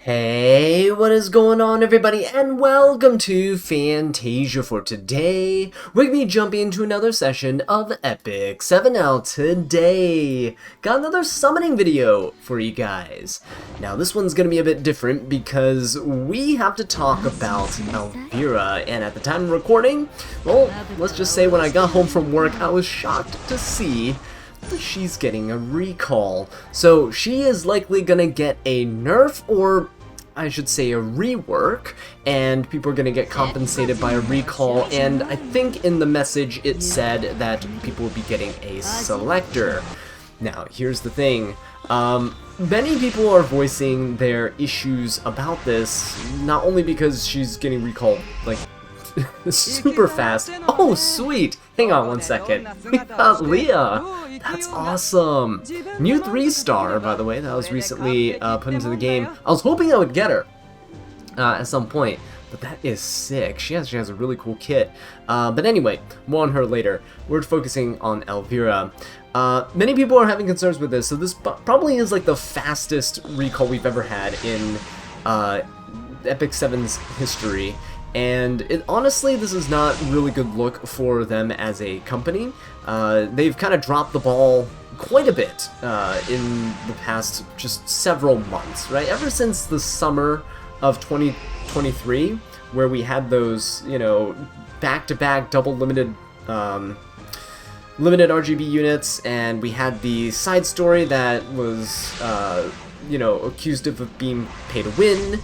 Hey, what is going on everybody, and welcome to Fantasia. For today, we're going to be jumping into another session of Epic 7L today. Got another summoning video for you guys. Now this one's going to be a bit different because we have to talk about Elvira, and at the time of recording, well, let's just say when I got home from work, I was shocked to see she's getting a recall. So she is likely gonna get a nerf, or I should say a rework, and people are gonna get compensated by a recall, and I think in the message it said that people will be getting a selector. Now here's the thing, many people are voicing their issues about this, not only because she's getting recalled like super fast. Oh sweet! Hang on one second. We got Leah! That's awesome! New 3-star, by the way, that was recently put into the game. I was hoping I would get her at some point, but that is sick. She has a really cool kit. But anyway, more on her later. We're focusing on Elvira. Many people are having concerns with this, so this probably is like the fastest recall we've ever had in Epic 7's history. And honestly, this is not really good look for them as a company. They've kind of dropped the ball quite a bit in the past just several months, right? Ever since the summer of 2023, where we had those, you know, back-to-back double limited RGB units, and we had the side story that was, you know, accused of being pay to win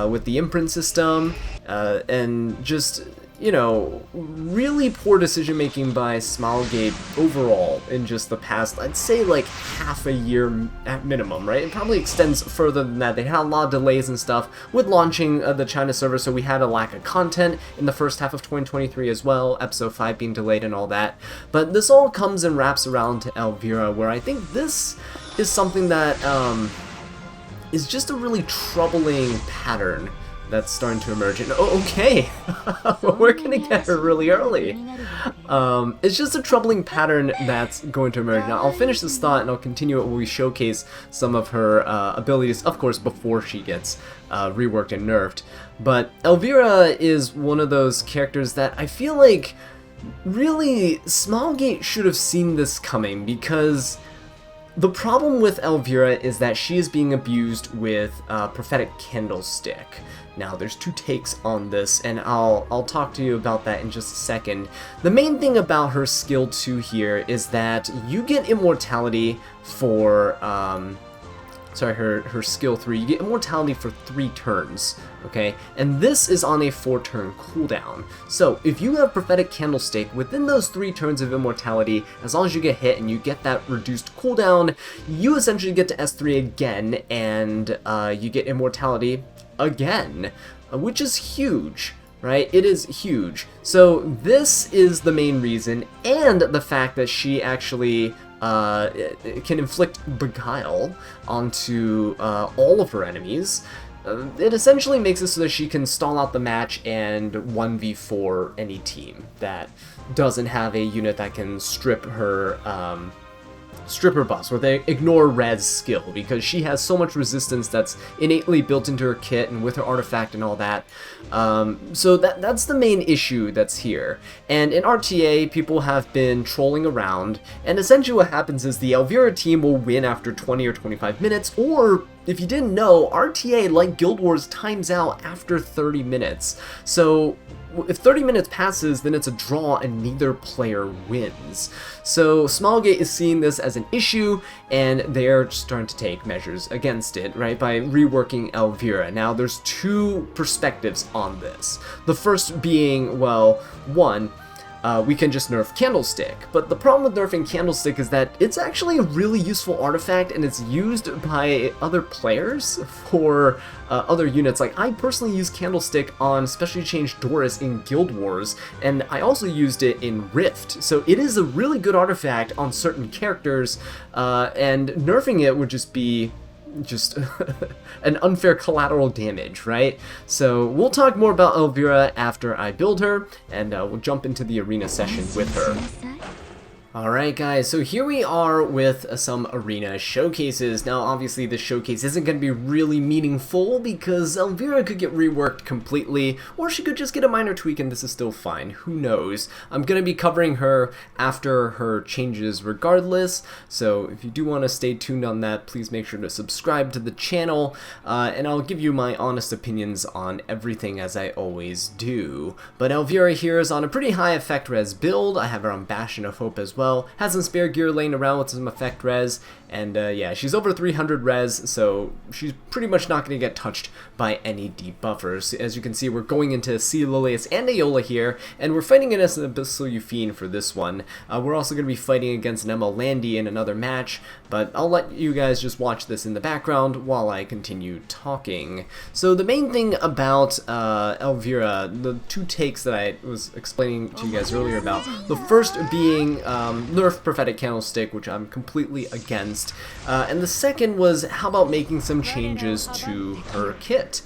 with the imprint system. And just, you know, really poor decision making by Smilegate overall in just the past, I'd say like half a year at minimum, right? It probably extends further than that. They had a lot of delays and stuff with launching the China server, so we had a lack of content in the first half of 2023 as well, episode 5 being delayed and all that. But this all comes and wraps around to Elvira, where I think this is something that is just a really troubling pattern that's starting to emerge. And okay, we're gonna get her really early. It's just a troubling pattern that's going to emerge. Now I'll finish this thought and I'll continue it when we showcase some of her abilities, of course, before she gets reworked and nerfed. But Elvira is one of those characters that I feel like really Smilegate should have seen this coming, because the problem with Elvira is that she is being abused with Prophetic Candlestick. Now, there's two takes on this, and I'll talk to you about that in just a second. The main thing about her skill 2 here is that you get immortality for, her skill 3, you get immortality for 3 turns, okay? And this is on a 4-turn cooldown. So, if you have Prophetic Candlestick, within those 3 turns of immortality, as long as you get hit and you get that reduced cooldown, you essentially get to S3 again, and you get immortality again, which is huge, right? It is huge. So this is the main reason, and the fact that she actually can inflict Beguile onto all of her enemies. It essentially makes it so that she can stall out the match and 1v4 any team that doesn't have a unit that can strip her buffs, or they ignore Red's skill, because she has so much resistance that's innately built into her kit and with her artifact and all that. So that's the main issue that's here. And in RTA, people have been trolling around, and essentially what happens is the Elvira team will win after 20 or 25 minutes, or if you didn't know, RTA, like Guild Wars, times out after 30 minutes. So if 30 minutes passes, then it's a draw and neither player wins. So Smilegate is seeing this as an issue, and they're starting to take measures against it, right, by reworking Elvira. Now, there's 2 perspectives on this. The first being, well, one, we can just nerf Candlestick, but the problem with nerfing Candlestick is that it's actually a really useful artifact, and it's used by other players for other units. Like, I personally use Candlestick on Specially Changed Doris in Guild Wars, and I also used it in Rift, so it is a really good artifact on certain characters, and nerfing it would just be an unfair collateral damage, right? So we'll talk more about Elvira after I build her, and we'll jump into the arena session with her. Alright guys, so here we are with some arena showcases. Now obviously this showcase isn't going to be really meaningful because Elvira could get reworked completely, or she could just get a minor tweak and this is still fine, who knows. I'm going to be covering her after her changes regardless, so if you do want to stay tuned on that, please make sure to subscribe to the channel, and I'll give you my honest opinions on everything as I always do. But Elvira here is on a pretty high effect res build. I have her on Bastion of Hope as well. Has some spare gear laying around with some effect res, and yeah, she's over 300 res, so she's pretty much not going to get touched by any debuffers. As you can see, we're going into Sea Lilius and Aeola here, and we're fighting against an Abyssal Euphine for this one. We're also going to be fighting against an Emma Landy in another match, but I'll let you guys just watch this in the background while I continue talking. So the main thing about Elvira, the two takes that I was explaining to you guys earlier about, the first being Nerf Prophetic Candlestick, which I'm completely against, and the second was how about making some changes to her kit?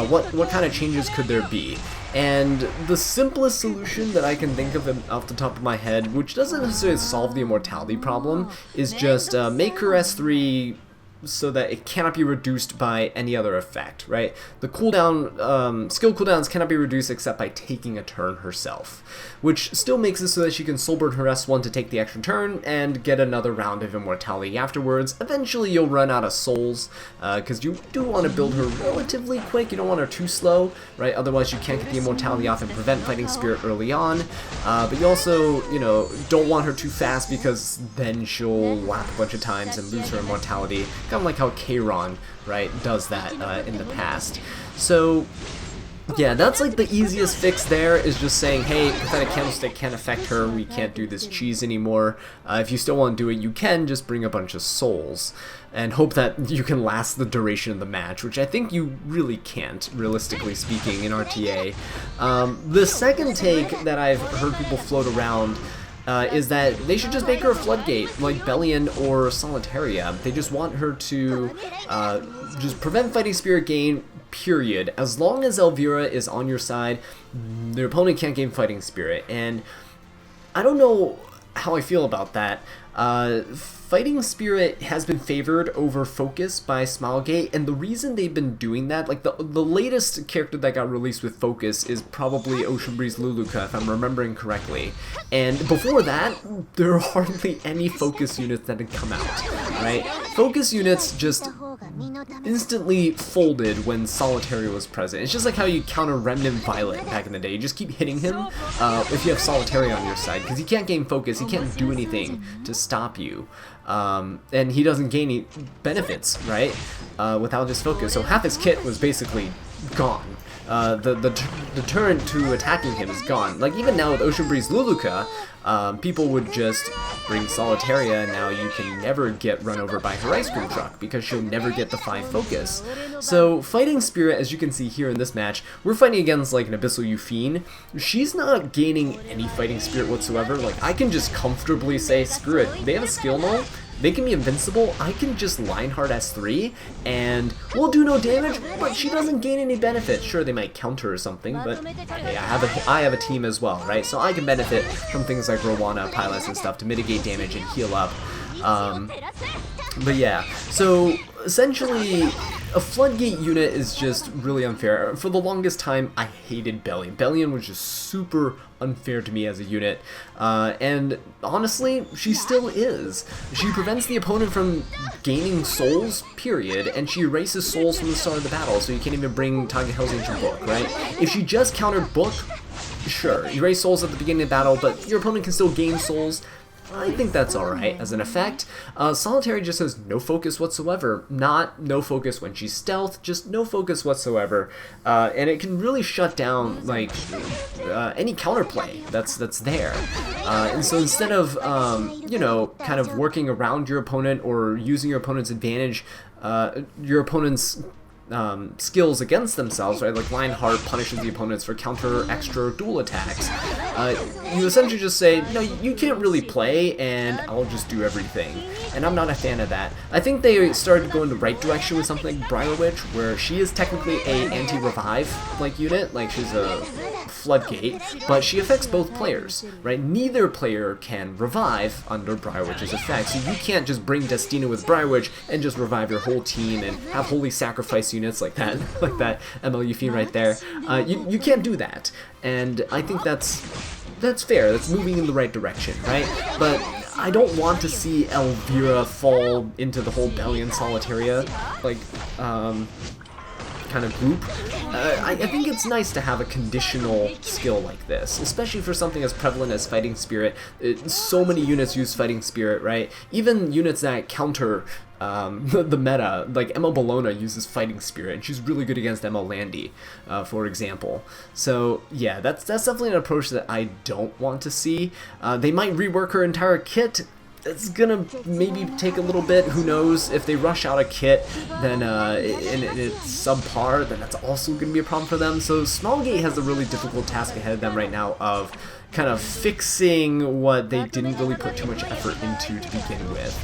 What kind of changes could there be? And the simplest solution that I can think of off the top of my head, which doesn't necessarily solve the immortality problem, is just make her S3 so that it cannot be reduced by any other effect, right? The cooldown, skill cooldowns cannot be reduced except by taking a turn herself, which still makes it so that she can soulburn her S1 to take the extra turn and get another round of immortality afterwards. Eventually you'll run out of souls, because you do want to build her relatively quick. You don't want her too slow, right? Otherwise you can't get the immortality off and prevent Fighting Spirit early on, but you also, you know, don't want her too fast because then she'll whack a bunch of times and lose her immortality. Kind of like how Kayron, right, does that in the past. So yeah, that's like the easiest fix there, is just saying, hey, Prophetic Candlestick can't affect her, we can't do this cheese anymore. If you still want to do it, you can just bring a bunch of souls and hope that you can last the duration of the match, which I think you really can't, realistically speaking, in RTA. The second take that I've heard people float around is that they should just make her a floodgate, like Bellion or Solitaria. They just want her to just prevent Fighting Spirit gain, period. As long as Elvira is on your side, their opponent can't gain Fighting Spirit. And I don't know how I feel about that. Fighting Spirit has been favored over Focus by Smilegate, and the reason they've been doing that, like the latest character that got released with Focus is probably Ocean Breeze Luluka, if I'm remembering correctly. And before that, there are hardly any Focus units that had come out, right? Focus units just instantly folded when Solitaria was present. It's just like how you counter Remnant Violet back in the day. You just keep hitting him if you have Solitaria on your side, because he can't gain Focus, he can't do anything to stop you. And he doesn't gain any benefits, right, without his Focus. So half his kit was basically gone. The deterrent to attacking him is gone. Like, even now with Ocean Breeze Luluka, people would just bring Solitaria, and now you can never get run over by her ice cream truck because she'll never get the 5 Focus. So Fighting Spirit, as you can see here in this match, we're fighting against like an Abyssal Euphine. She's not gaining any Fighting Spirit whatsoever. Like, I can just comfortably say, screw it, they have a skill null, they can be invincible, I can just Lionheart S3 and we'll do no damage, but she doesn't gain any benefit. Sure, they might counter or something, but hey, I have a team as well, right? So I can benefit from things like Rowana, Pylus, and stuff to mitigate damage and heal up. But yeah, so essentially a Floodgate unit is just really unfair. For the longest time, I hated Bellion. Bellion was just super unfair to me as a unit, and honestly, she still is. She prevents the opponent from gaining souls, period, and she erases souls from the start of the battle, so you can't even bring Tagehel's Ancient Book, right? If she just countered Book, sure, erase souls at the beginning of the battle, but your opponent can still gain souls. I think that's alright as an effect. Solitaria just has no focus whatsoever. Not no focus when she's stealth, just no focus whatsoever. And it can really shut down like any counterplay that's there. And so instead of you know, kind of working around your opponent or using your opponent's advantage, your opponent's skills against themselves, right? Like Lionheart punishes the opponents for counter extra dual attacks. You essentially just say, no, you can't really play, and I'll just do everything. And I'm not a fan of that. I think they started to go in the right direction with something like Briar Witch, where she is technically a anti-revive like unit, like she's a floodgate, but she affects both players, right? Neither player can revive under Briar Witch's effect, so you can't just bring Destina with Briar Witch and just revive your whole team and have holy sacrifice units like that MLU fiend right there. You can't do that, and I think that's fair. That's moving in the right direction, right? But I don't want to see Elvira fall into the whole Bellion Solitaria, like, kind of group. I think it's nice to have a conditional skill like this, especially for something as prevalent as Fighting Spirit. So many units use Fighting Spirit, right? Even units that counter the meta, like Emma Bologna uses Fighting Spirit, and she's really good against Emma Landy, for example. So yeah, that's definitely an approach that I don't want to see. They might rework her entire kit. It's gonna maybe take a little bit, who knows. If they rush out a kit, then and it's subpar, then that's also gonna be a problem for them. So Smilegate has a really difficult task ahead of them right now of kind of fixing what they didn't really put too much effort into to begin with.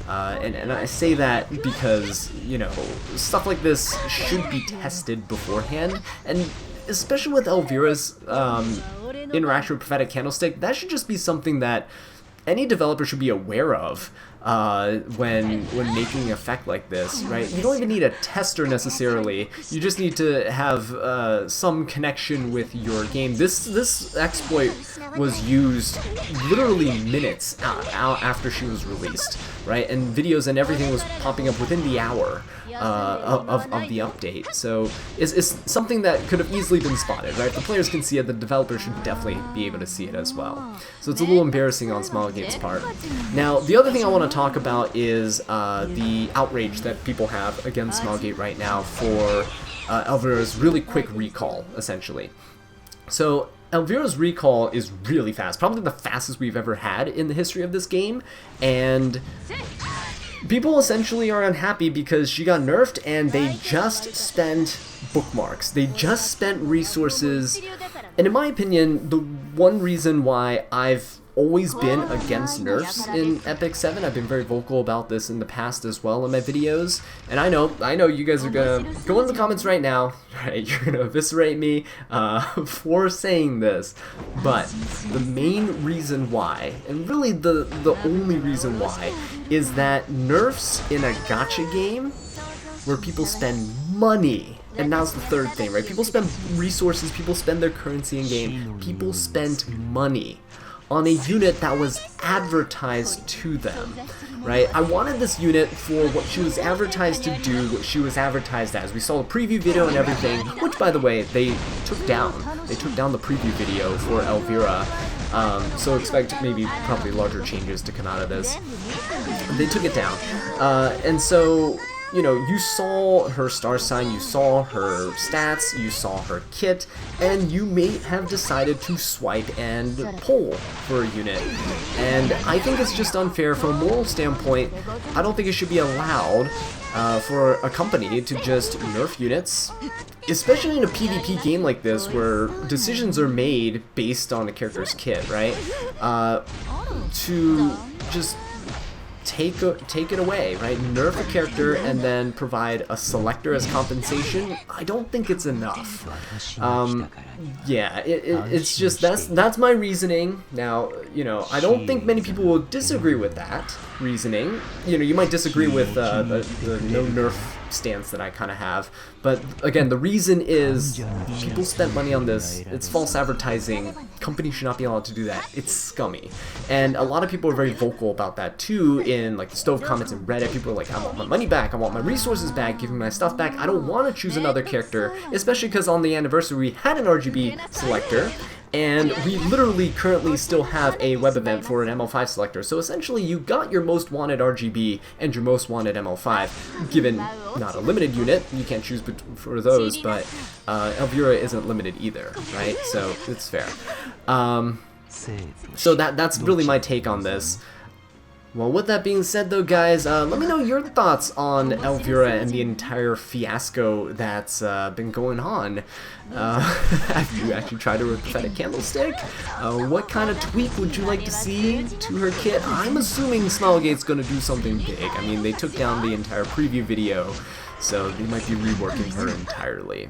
And I say that because, you know, stuff like this should be tested beforehand, and especially with Elvira's interaction with Prophetic Candlestick, that should just be something that any developer should be aware of when making an effect like this, right? You don't even need a tester necessarily. You just need to have some connection with your game. This exploit was used literally minutes after she was released, right? And videos and everything was popping up within the hour of the update. So it's something that could have easily been spotted, right? If the players can see it, the developers should definitely be able to see it as well. So it's a little embarrassing on Smilegate's part. Now, the other thing I want to talk about is the outrage that people have against Smilegate right now for Elvira's really quick recall, essentially. So Elvira's recall is really fast, probably the fastest we've ever had in the history of this game, and people essentially are unhappy because she got nerfed and they just spent bookmarks. They just spent resources, and in my opinion, the one reason why I've always been against nerfs in Epic 7. I've been very vocal about this in the past as well in my videos, and I know you guys are gonna go in the comments right now, right? You're gonna eviscerate me for saying this, but the main reason why, and really the only reason why, is that nerfs in a gacha game where people spend money. And now's the third thing, right? People spend resources, people spend their currency in game, people spent money on a unit that was advertised to them, right? I wanted this unit for what she was advertised to do, what she was advertised as. We saw a preview video and everything, which, by the way, they took down. They took down the preview video for Elvira, so expect maybe probably larger changes to come out of this. They took it down, and so, you know, you saw her star sign, you saw her stats, you saw her kit, and you may have decided to swipe and pull for a unit. And I think it's just unfair from a moral standpoint. I don't think it should be allowed for a company to just nerf units, especially in a PvP game like this where decisions are made based on a character's kit, right? To just take it away, right? Nerf a character and then provide a selector as compensation. I don't think it's enough. Yeah, it's just that's my reasoning. Now, you know, I don't think many people will disagree with that reasoning. You know, you might disagree with the no nerf stance that I kind of have, but again, the reason is people spent money on this. It's false advertising. Companies should not be allowed to do that. It's scummy, and a lot of people are very vocal about that too in like the stove comments and Reddit. People are like, I want my money back, I want my resources back, give me my stuff back. I don't want to choose another character, especially because on the anniversary we had an RGB selector, and we literally currently still have a web event for an ML5 selector. So essentially you got your most wanted RGB and your most wanted ML5, given not a limited unit, you can't choose for those, but Elvira isn't limited either, right? So it's fair. So that's really my take on this. Well, with that being said though, guys, let me know your thoughts on Elvira and the entire fiasco that's been going on. Have you actually tried her with Prophetic Candlestick? What kind of tweak would you like to see to her kit? I'm assuming Smilegate's gonna do something big. I mean, they took down the entire preview video, so they might be reworking her entirely.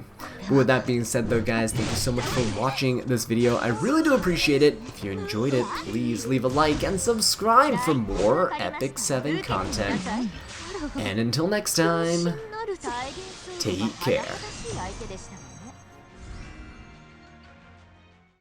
But with that being said though, guys, thank you so much for watching this video. I really do appreciate it. If you enjoyed it, please leave a like and subscribe for more Epic 7 content. And until next time, take care.